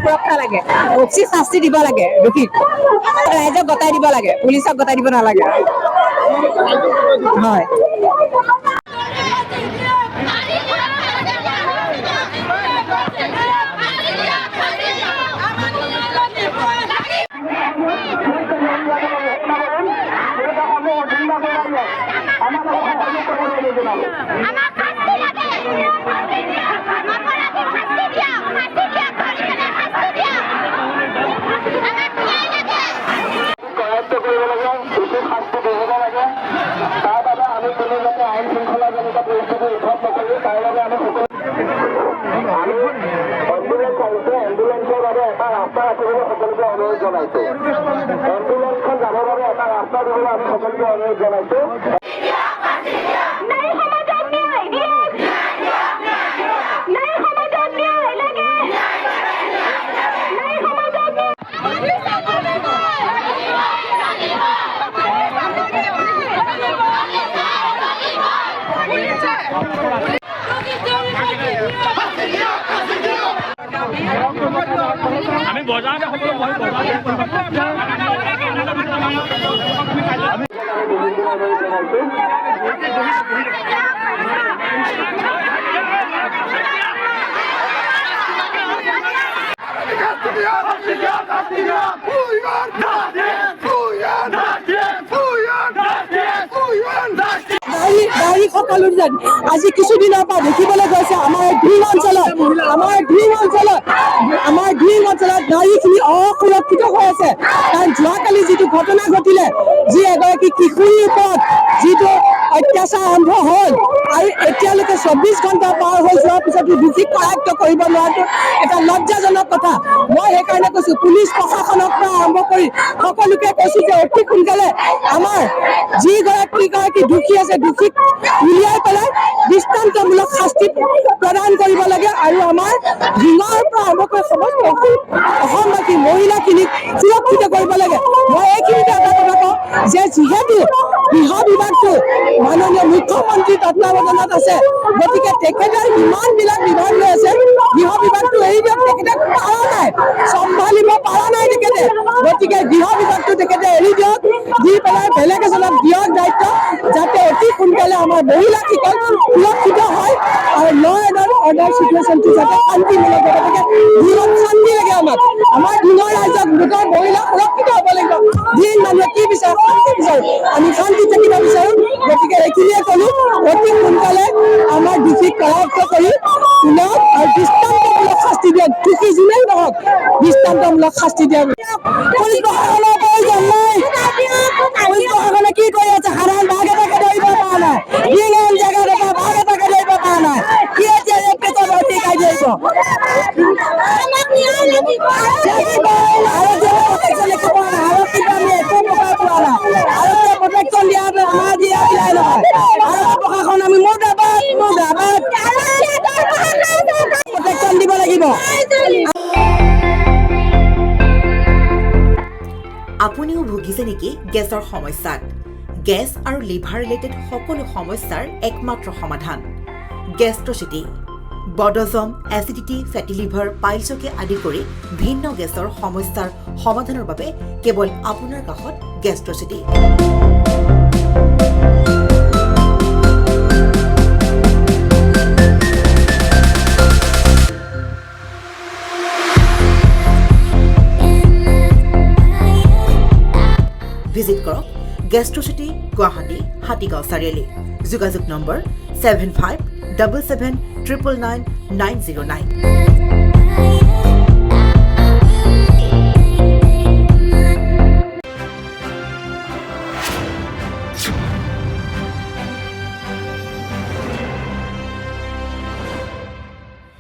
সুৰক্ষা লাগে, উচিত শাস্তি দিব লাগে, দোষীক ৰাইজক গতাই দিব লাগে, পুলিচক গতাই দিব নালাগে। হয় এম্বুলেন্সৰ বাবে এটা ৰাস্তা ৰাখিবলৈ সকলোকে অনুৰোধ জনাইছো। এম্বুলেন্সখন যাবৰ বাবে এটা ৰাস্তা দিবলৈ আমি সকলোকে অনুৰোধ জনাইছো। আমি বজাৰতে সকলো সকলো যেন আজি কিছুদিনৰ পৰা দেখিবলৈ গৈছে আমাৰ গ্ৰীণ অঞ্চলত নাৰীখিনি অসুৰক্ষিত হৈ আছে। কাৰণ যোৱাকালি যিটো ঘটনা ঘটিলে, যি এগৰাকী কিশোৰীৰ ওপৰত যিটো অত্যাচাৰ আৰম্ভ হ'ল আৰু এতিয়ালৈকে 24 ঘণ্টা পাৰ হৈ যোৱাৰ পিছতো দোষীক কৰায়ত্ব কৰিব নোৱাৰাটো এটা লজ্জাজনক কথা। মই সেইকাৰণে কৈছো পুলিচ প্ৰশাসনক পৰা আৰম্ভ কৰি সকলোকে কৈছো যে অতি সোনকালে আমাৰ যিগৰাকী দোষী আছে দোষীক উলিয়াই পেলাই দৃষ্টান্তমূলক শাস্তি প্ৰদান কৰিব লাগে আৰু আমাৰ ৰিঙৰ পৰা আৰম্ভ কৰি সমস্ত অসমবাসী মহিলাখিনিক সুৰক্ষিত কৰিব লাগে। মই এইখিনিতে এটা কথা কওঁ যে যিহেতু গৃহ বিভাগটো মাননীয় মুখ্যমন্ত্ৰী তত্বাৱধানত আছে, গতিকে তেখেতৰ ইমানবিলাক বিভাগ লৈ আছে, গৃহ বিভাগটো এৰি দিয়ক, তেখেতে পাৰা নাই, চম্ভালিব পাৰা নাই তেখেতে। গতিকে গৃহ বিভাগটো তেখেতে এৰি দিয়ক, দি পেলাই বেলেগ এজনক দিয়ক দায়িত্ব, যাতে অতি সোনকালে আমাৰ মহিলাসকল সুৰক্ষিত হয় আৰু ল এণ্ড অৰ্ডাৰ চিটুৱেশ্যনটো যাতে শান্তিমূলক হৈ থাকে। দিনত শান্তি লাগে আমাক, আমাৰ দিনৰ ৰাইজক গোটৰ মহিলা সুৰক্ষিত হ'ব লাগিব। দিন মানুহে কি বিচাৰে? শান্তি বিচাৰোঁ, আমি শান্তি থাকিব বিচাৰোঁ। গতিকে এইখিনিয়ে ক'লো, অতি সোনকালে আমাৰ দোষীক কৰায়ত্ব কৰি তোলক আৰু দৃষ্টান্তমূলক শাস্তি দিয়ক। দোষী যোনেই নহওক দৃষ্টান্তমূলক শাস্তি দিয়ক। পুলিচ প্ৰশাসনৰ প্ৰয়োজন নাই। পুলিচ প্ৰশাসনে কি কৰি আছে? সাধাৰণ বাঘ এটাকে ধৰিব পৰা নাই, জেগাত এটা বাঘ এটাকে ধৰিব পৰা নাই। কি এতিয়া এক পেটত অধিকাই ধৰিব প্ৰশাসন আমি প্ৰটেকশ্যন দিব লাগিব। আপুনিও ভুগিছে নেকি গেছৰ সমস্যাত? গেছ আৰু লিভাৰ ৰিলেটেড সকলো সমস্যাৰ একমাত্ৰ সমাধান গেষ্ট্ৰচিটি। বডজম, এচিডিটি, ফেটি লিভাৰ, পাইলছকে আদি কৰি ভিন্ন গেছৰ সমস্যাৰ সমাধানৰ বাবে কেৱল আপোনাৰ কাষত গেষ্ট্ৰচিটি। ভিজিট কৰক গেষ্ট্ৰচিটি গুৱাহাটী হাতীগাঁও চাৰিআলি যোগাযোগ নম্বৰ 7577999909